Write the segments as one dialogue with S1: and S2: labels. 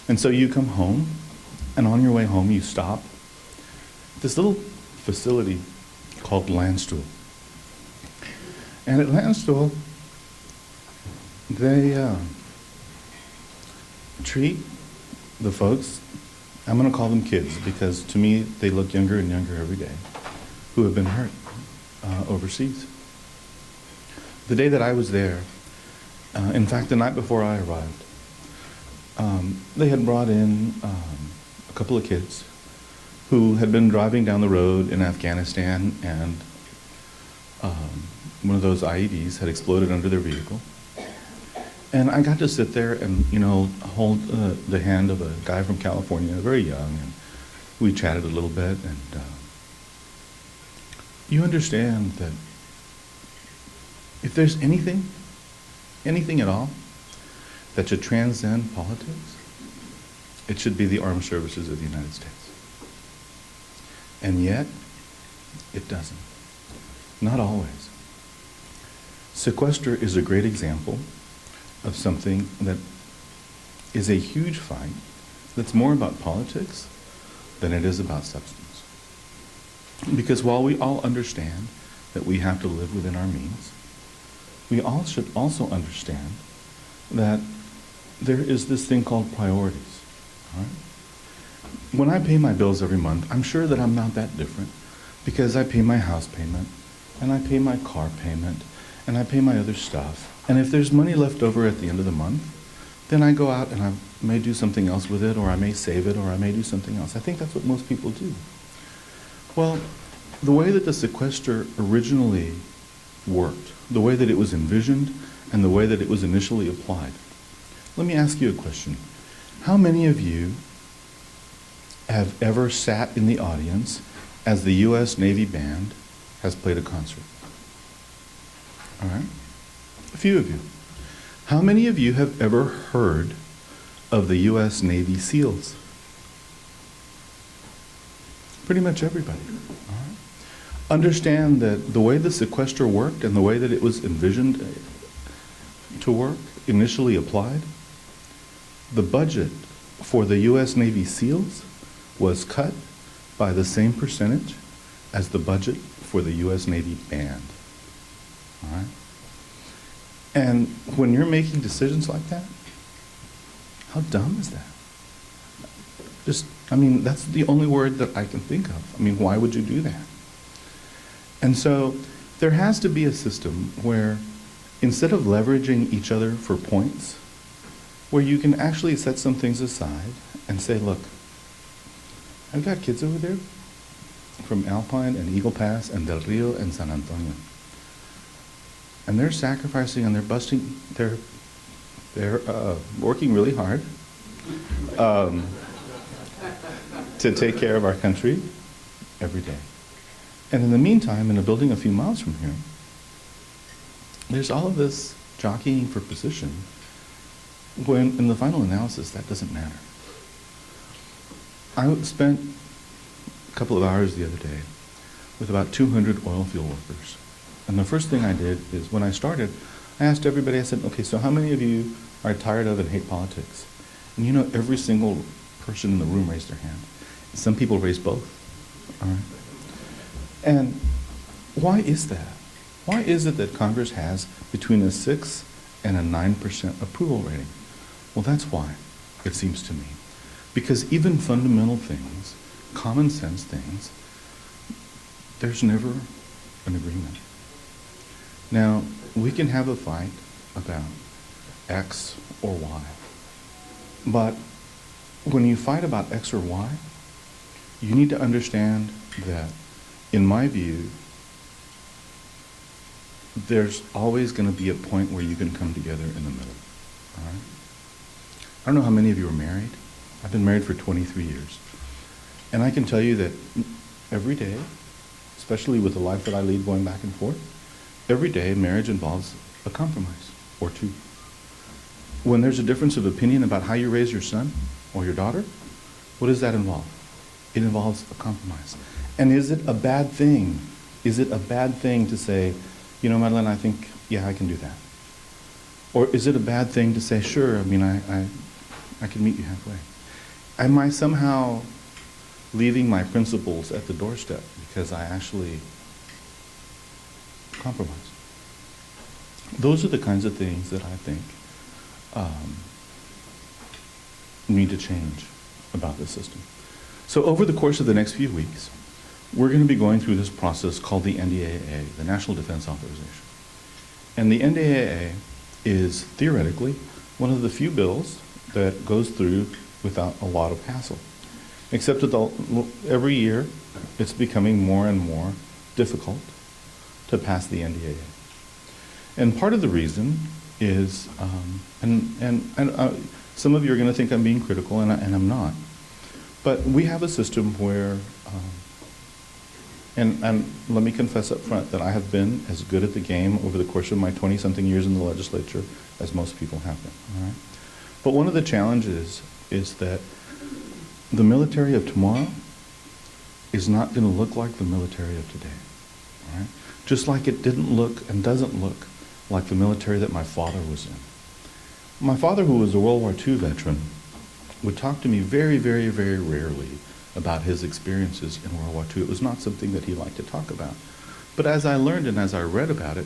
S1: And so you come home, and on your way home you stop at this little facility called Landstuhl. And at Landstuhl, they treat the folks, I'm going to call them kids because to me they look younger and younger every day, who have been hurt overseas. The day that I was there, in fact the night before I arrived, they had brought in a couple of kids who had been driving down the road in Afghanistan, and one of those IEDs had exploded under their vehicle. And I got to sit there and, hold the hand of a guy from California, very young, and we chatted a little bit. And you understand that if there's anything at all, that should transcend politics, it should be the armed services of the United States. And yet, it doesn't. Not always. Sequester is a great example of something that is a huge fight that's more about politics than it is about substance. Because while we all understand that we have to live within our means, we all should also understand that there is this thing called priorities. All right? When I pay my bills every month, I'm sure that I'm not that different because I pay my house payment, and I pay my car payment, and I pay my other stuff. And if there's money left over at the end of the month, then I go out and I may do something else with it, or I may save it, or I may do something else. I think that's what most people do. Well, the way that the sequester originally worked, the way that it was envisioned, and the way that it was initially applied. Let me ask you a question. How many of you have ever sat in the audience as the U.S. Navy Band has played a concert? All right? A few of you. How many of you have ever heard of the U.S. Navy SEALs? Pretty much everybody. All right? Understand that the way the sequester worked and the way that it was envisioned to work, initially applied, the budget for the U.S. Navy SEALs was cut by the same percentage as the budget for the U.S. Navy Band. All right? And when you're making decisions like that, how dumb is that? That's the only word that I can think of. Why would you do that? And so there has to be a system where instead of leveraging each other for points, where you can actually set some things aside and say, look, I've got kids over there from Alpine and Eagle Pass and Del Rio and San Antonio. And they're sacrificing and they're working really hard to take care of our country every day. And in the meantime, in a building a few miles from here, there's all of this jockeying for position when in the final analysis that doesn't matter. I spent a couple of hours the other day with about 200 oil field workers. And the first thing I did is when I started, I asked everybody, I said, okay, so how many of you are tired of and hate politics? And every single person in the room raised their hand. Some people raised both. All right? And why is that? Why is it that Congress has between a 6 and a 9% approval rating? Well, that's why, it seems to me. Because even fundamental things, common sense things, there's never an agreement. Now, we can have a fight about X or Y, but when you fight about X or Y, you need to understand that, in my view, there's always going to be a point where you can come together in the middle. All right? I don't know how many of you are married. I've been married for 23 years. And I can tell you that every day, especially with the life that I lead going back and forth, every day marriage involves a compromise or two. When there's a difference of opinion about how you raise your son or your daughter, what does that involve? It involves a compromise. And is it a bad thing? Is it a bad thing to say, Madeline, I think, yeah, I can do that? Or is it a bad thing to say, sure, I can meet you halfway? am I somehow leaving my principles at the doorstep because I actually compromise? Those are the kinds of things that I think need to change about the system. So over the course of the next few weeks, we're going to be going through this process called the NDAA, the National Defense Authorization. And the NDAA is theoretically one of the few bills that goes through without a lot of hassle. Except that every year it's becoming more and more difficult to pass the NDAA. And part of the reason is, some of you are going to think I'm being critical, and I'm not. But we have a system where, and let me confess up front that I have been as good at the game over the course of my 20-something years in the legislature as most people have been. All right? But one of the challenges is that the military of tomorrow is not going to look like the military of today. All right? Just like it didn't look and doesn't look like the military that my father was in. My father, who was a World War II veteran, would talk to me very, very, very rarely about his experiences in World War II. It was not something that he liked to talk about. But as I learned and as I read about it,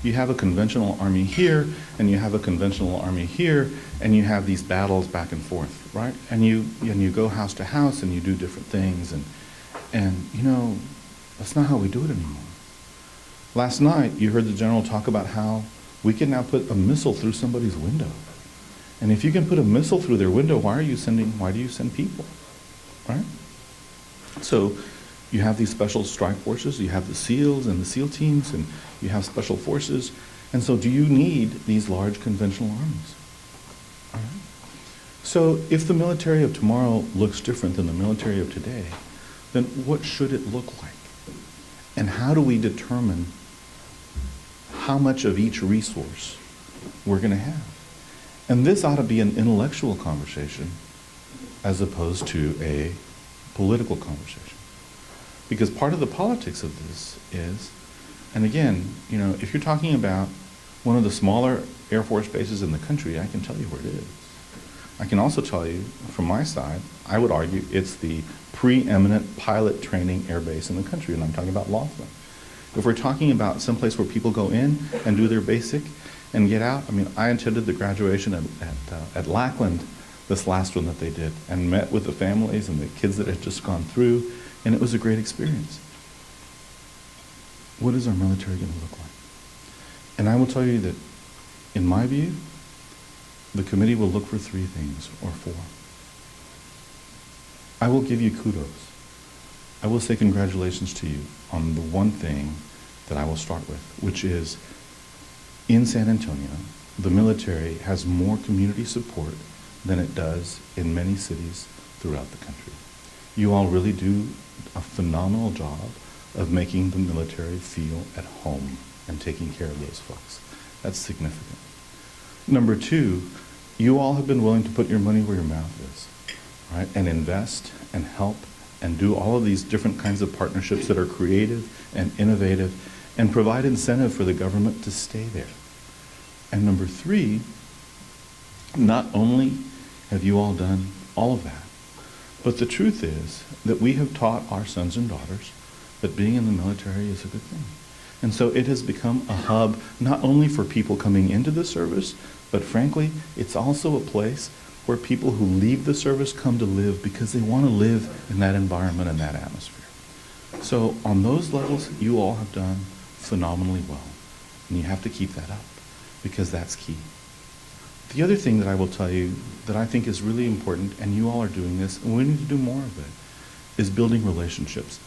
S1: you have a conventional army here, and you have a conventional army here, and you have these battles back and forth, right? And you go house to house, and you do different things, and you know, that's not how we do it anymore. Last night, you heard the general talk about how we can now put a missile through somebody's window. And if you can put a missile through their window, why do you send people, right? So you have these special strike forces, you have the SEALs and the SEAL teams, and you have special forces. And so do you need these large conventional armies? All right? So if the military of tomorrow looks different than the military of today, then what should it look like? And how do we determine how much of each resource we're going to have? And this ought to be an intellectual conversation as opposed to a political conversation. Because part of the politics of this is, and again, you know, if you're talking about one of the smaller Air Force bases in the country, I can tell you where it is. I can also tell you, from my side, I would argue it's the preeminent pilot training air base in the country, and I'm talking about Laughlin. If we're talking about someplace where people go in and do their basic and get out, I mean, I attended the graduation at Lackland, this last one that they did, and met with the families and the kids that had just gone through, and it was a great experience. What is our military going to look like? And I will tell you that, in my view, the committee will look for three things, or four. I will give you kudos. I will say congratulations to you on the one thing that I will start with, which is, in San Antonio, the military has more community support than it does in many cities throughout the country. You all really do a phenomenal job of making the military feel at home and taking care of those folks. That's significant. Number two, you all have been willing to put your money where your mouth is, right? And invest and help and do all of these different kinds of partnerships that are creative and innovative and provide incentive for the government to stay there. And number three, not only have you all done all of that, but the truth is that we have taught our sons and daughters that being in the military is a good thing. And so it has become a hub not only for people coming into the service, but frankly, it's also a place where people who leave the service come to live because they want to live in that environment and that atmosphere. So on those levels, you all have done phenomenally well. And you have to keep that up because that's key. The other thing that I will tell you that I think is really important, and you all are doing this, and we need to do more of it, is building relationships.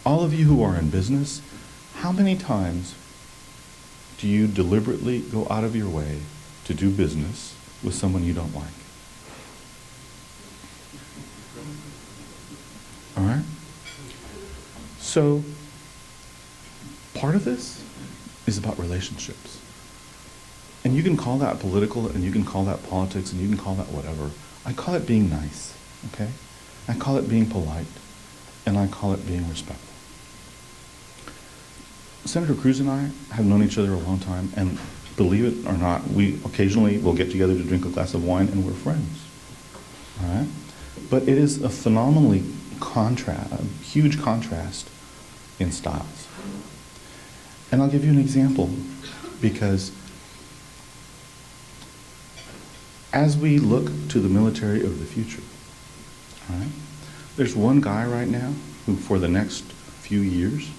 S1: All of you who are in business, how many times do you deliberately go out of your way to do business with someone you don't like? All right? So, part of this is about relationships. And you can call that political, and you can call that politics, and you can call that whatever. I call it being nice, okay? I call it being polite, and I call it being respectful. Senator Cruz and I have known each other a long time, and believe it or not, we occasionally will get together to drink a glass of wine, and we're friends, all right? But it is a phenomenally huge contrast in styles. And I'll give you an example, because as we look to the military of the future, all right, there's one guy right now who, for the next few years,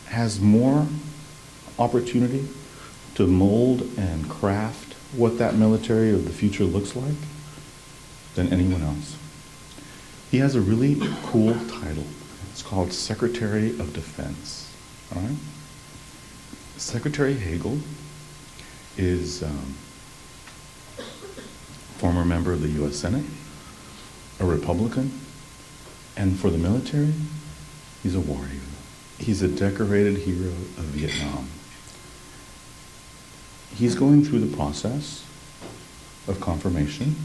S1: has more opportunity to mold and craft what that military of the future looks like than anyone else. He has a really cool title. It's called Secretary of Defense. All right? Secretary Hagel is former member of the U.S. Senate, a Republican, and for the military, he's a war hero. He's a decorated hero of Vietnam. He's going through the process of confirmation,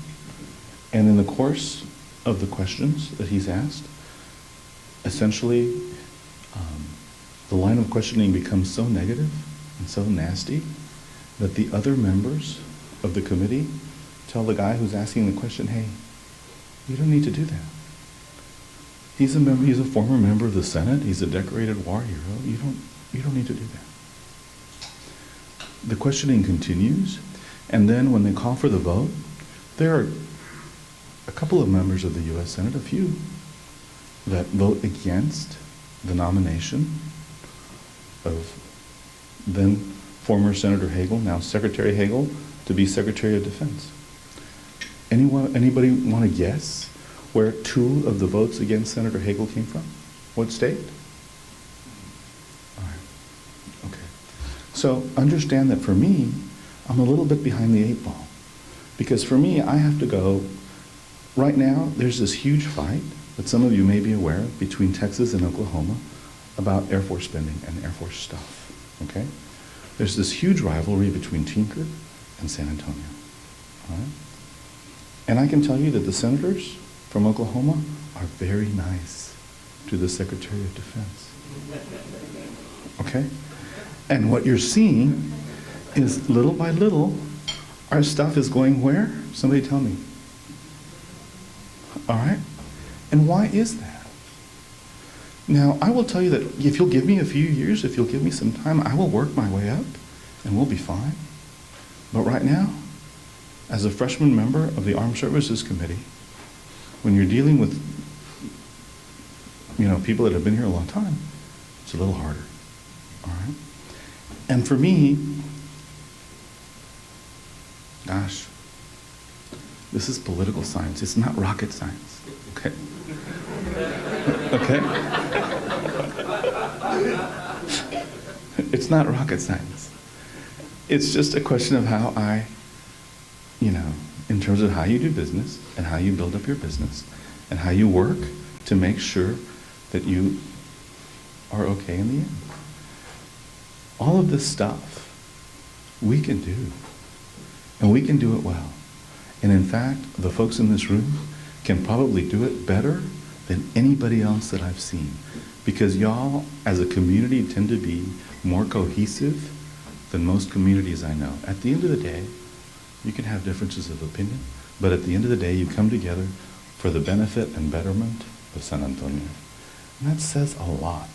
S1: and in the course of the questions that he's asked, essentially, the line of questioning becomes so negative and so nasty that the other members of the committee tell the guy who's asking the question, hey, you don't need to do that. He's a former member of the Senate, he's a decorated war hero, you don't need to do that. The questioning continues, and then when they call for the vote, there are a couple of members of the U.S. Senate, a few, that vote against the nomination of then former Senator Hagel, now Secretary Hagel, to be Secretary of Defense. Anybody want to guess where 2 of the votes against Senator Hagel came from? What state? All right. Okay. So understand that for me, I'm a little bit behind the 8 ball. Because for me, I have to go, right now, there's this huge fight that some of you may be aware of between Texas and Oklahoma about Air Force spending and Air Force stuff, okay? There's this huge rivalry between Tinker and San Antonio, all right? And I can tell you that the senators from Oklahoma are very nice to the Secretary of Defense, okay? And what you're seeing is little by little, our stuff is going where? Somebody tell me. All right? And why is that? Now, I will tell you that if you'll give me a few years, if you'll give me some time, I will work my way up and we'll be fine. But right now, as a freshman member of the Armed Services Committee, when you're dealing with, people that have been here a long time, it's a little harder. All right? And for me, gosh, this is political science. It's not rocket science. Okay? Okay? It's not rocket science. It's just a question of how I, in terms of how you do business and how you build up your business and how you work to make sure that you are okay in the end. All of this stuff we can do, and we can do it well. And in fact, the folks in this room can probably do it better than anybody else that I've seen. Because y'all, as a community, tend to be more cohesive than most communities I know. At the end of the day, you can have differences of opinion, but at the end of the day, you come together for the benefit and betterment of San Antonio. And that says a lot.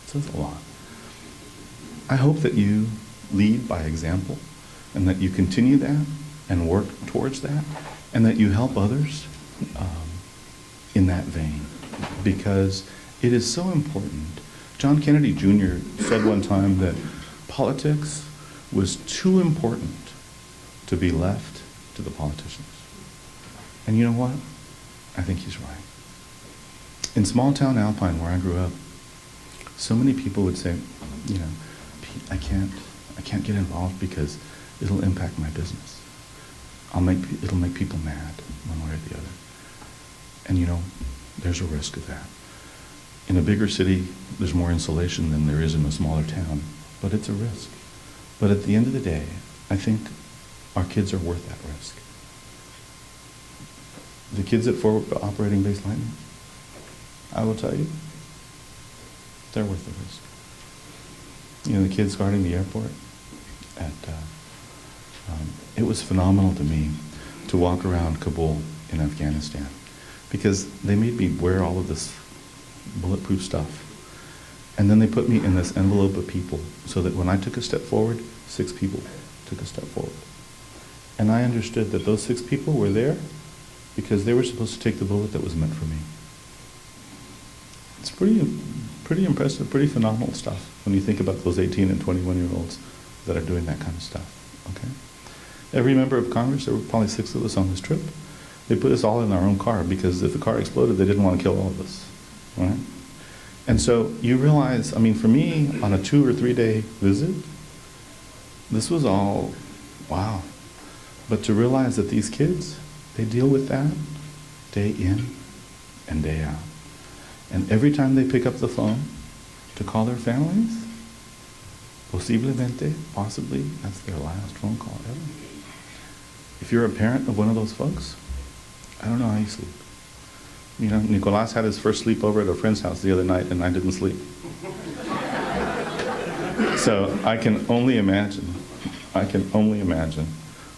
S1: It says a lot. I hope that you lead by example, and that you continue that and work towards that, and that you help others in that vein, because it is so important. John Kennedy Jr. said one time that politics was too important to be left to the politicians. And you know what? I think he's right. In small town Alpine, where I grew up, so many people would say, Pete, I can't get involved because it'll impact my business. It'll make people mad one way or the other. And there's a risk of that. In a bigger city, there's more insulation than there is in a smaller town, but it's a risk. But at the end of the day, I think our kids are worth that risk. The kids at Forward Operating Base Lightning, I will tell you, they're worth the risk. The kids guarding the airport, it was phenomenal to me to walk around Kabul in Afghanistan because they made me wear all of this bulletproof stuff. And then they put me in this envelope of people so that when I took a step forward, 6 people took a step forward. And I understood that those 6 people were there because they were supposed to take the bullet that was meant for me. It's pretty impressive, pretty phenomenal stuff when you think about those 18 and 21-year-olds that are doing that kind of stuff, okay? Every member of Congress, there were probably 6 of us on this trip, they put us all in our own car because if the car exploded, they didn't want to kill all of us, right? And so you realize, I mean, for me, on a 2 or 3 day visit, this was all, wow. But to realize that these kids, they deal with that day in and day out. And every time they pick up the phone to call their families, posiblemente, possibly, that's their last phone call ever. If you're a parent of one of those folks, I don't know how you sleep. You know, Nicolas had his first sleepover at a friend's house the other night, and I didn't sleep. So I can only imagine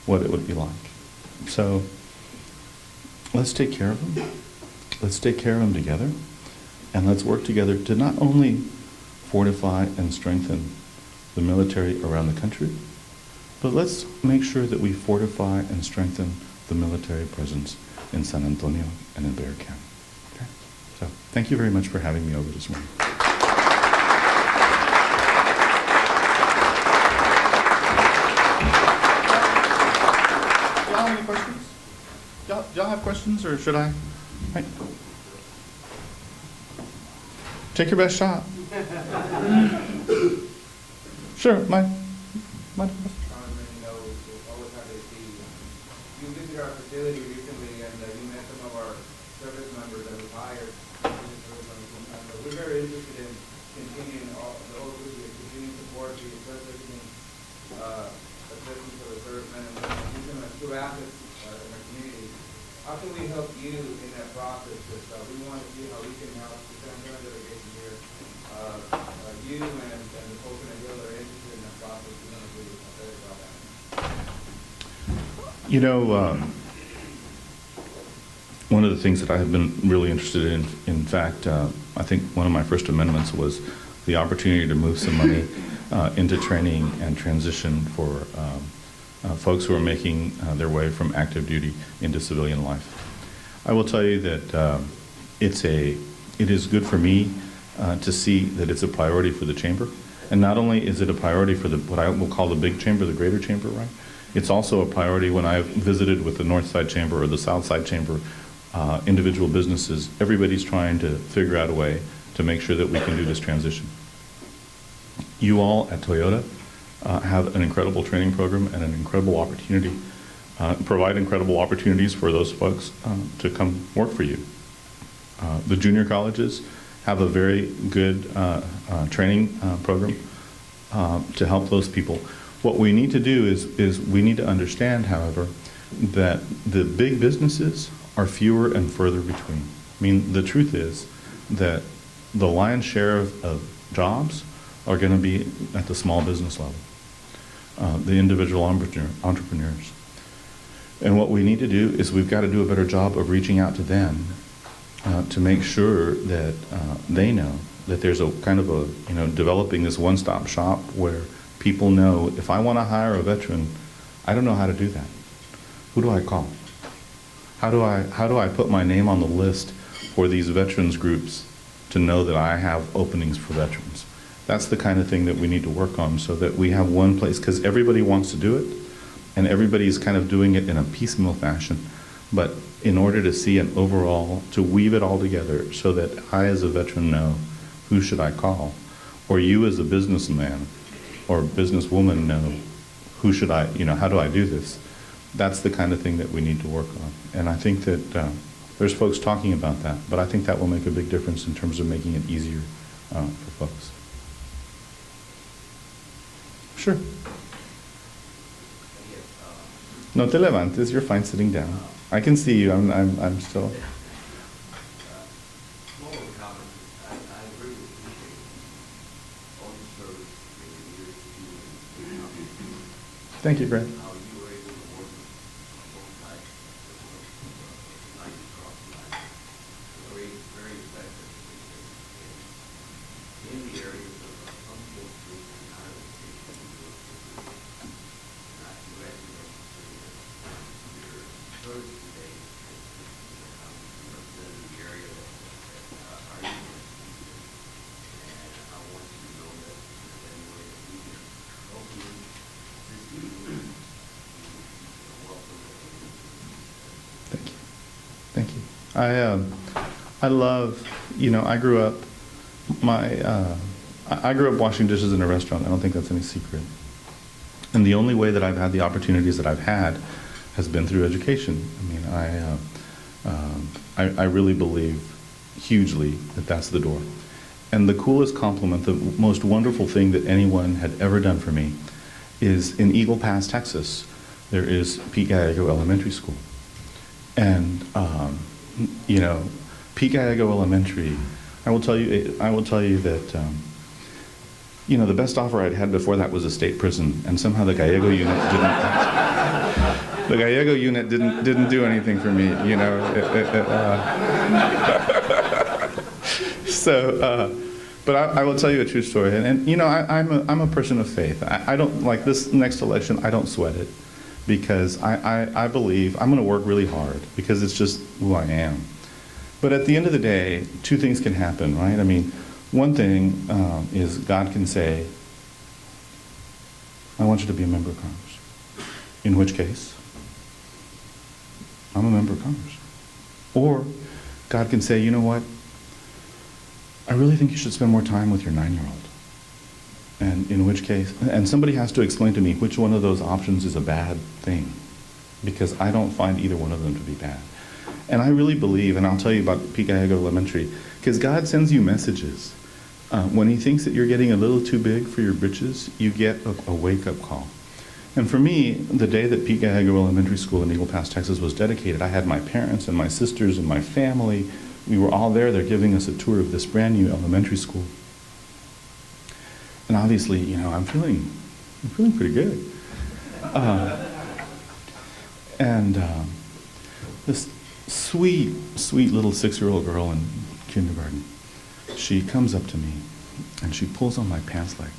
S1: what it would be like. So let's take care of them. Let's take care of them together. And let's work together to not only fortify and strengthen the military around the country, but let's make sure that we fortify and strengthen the military presence in San Antonio and in Bexar County. Okay? So thank you very much for having me over this morning. Y'all have any questions? Y'all have questions, or should I? Right. Take your best shot. Sure, my
S2: Congressman, you know, we're always happy to see you. You visited our facility recently, and you met some of our service members that we've hired. So we're very interested in continuing the whole group, continuing support, the assistance for the servicemen, and use them as true assets in our community. How can we help you in that process? Because we want to see how we can help the San Antonio delegation here. You and the folks in the Hill that are interested in that process, we want to do a better job at it.
S1: You know, one of the things that I have been really interested in fact, I think one of my first amendments was the opportunity to move some money into training and transition for folks who are making their way from active duty into civilian life. I will tell you that it is good for me to see that it's a priority for the chamber. And not only is it a priority for what I will call the big chamber, the greater chamber, right? It's also a priority when I've visited with the North Side Chamber or the South Side Chamber, individual businesses. Everybody's trying to figure out a way to make sure that we can do this transition. You all at Toyota have an incredible training program and an incredible opportunity, provide incredible opportunities for those folks to come work for you. The junior colleges have a very good training program to help those people. What we need to do is we need to understand, however, that the big businesses are fewer and further between. I mean, the truth is that the lion's share of jobs are going to be at the small business level, the individual entrepreneurs. And what we need to do is we've got to do a better job of reaching out to them to make sure that they know that there's a kind of a, you know, developing this one-stop shop where people know if I want to hire a veteran, I don't know how to do that. Who do I call? How do I put my name on the list for these veterans groups to know that I have openings for veterans? That's the kind of thing that we need to work on so that we have one place, because everybody wants to do it and everybody's kind of doing it in a piecemeal fashion. But in order to see an overall, to weave it all together so that I as a veteran know who should I call, or you as a businessman or businesswoman know who should I, you know, how do I do this? That's the kind of thing that we need to work on. And I think that there's folks talking about that, but I think that will make a big difference in terms of making it easier for folks. Sure. No te levantes, you're fine sitting down. I can see you, I'm still. Thank you, Greg. I love, I grew up, I grew up washing dishes in a restaurant. I don't think that's any secret. And the only way that I've had the opportunities that I've had has been through education. I mean, I really believe hugely that that's the door. And the coolest compliment, the most wonderful thing that anyone had ever done for me is in Eagle Pass, Texas, there is Pete Gallego Elementary School. And, Pete Gallego Elementary, I will tell you that, the best offer I'd had before that was a state prison, and somehow the Gallego unit didn't do anything for me, But I will tell you a true story, and I'm a person of faith. I don't, like this next election, I don't sweat it, because I believe I'm going to work really hard, because it's just who I am. But at the end of the day, two things can happen, right? I mean, one thing is God can say, I want you to be a member of Congress. In which case, I'm a member of Congress. Or God can say, you know what? I really think you should spend more time with your 9-year-old. And in which case, and somebody has to explain to me which one of those options is a bad thing, because I don't find either one of them to be bad. And I really believe, and I'll tell you about Pete Gallego Elementary, because God sends you messages. When he thinks that you're getting a little too big for your britches, you get a wake-up call. And for me, the day that Pete Gallego Elementary School in Eagle Pass, Texas was dedicated, I had my parents and my sisters and my family. We were all there. They're giving us a tour of this brand new elementary school. And obviously, I'm feeling pretty good. This sweet little 6-year-old girl in kindergarten, she comes up to me and she pulls on my pants leg.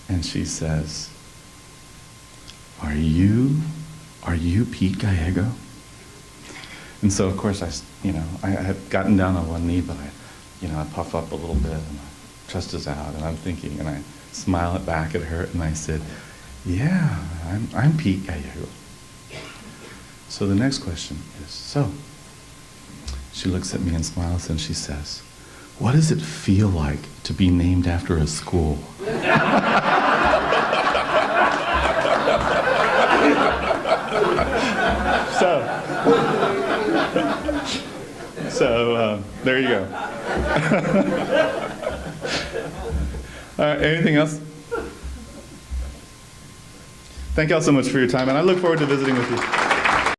S1: And she says, Are you Pete Gallego? And so, of course, I had gotten down on one knee, but I puff up a little bit, and my chest is out, and I'm thinking, and I smile it back at her, and I said, yeah, I'm Pete Gallego. So the next question is, so, she looks at me and smiles, and she says, what does it feel like to be named after a school? So there you go. Anything else? Thank y'all so much for your time, and I look forward to visiting with you.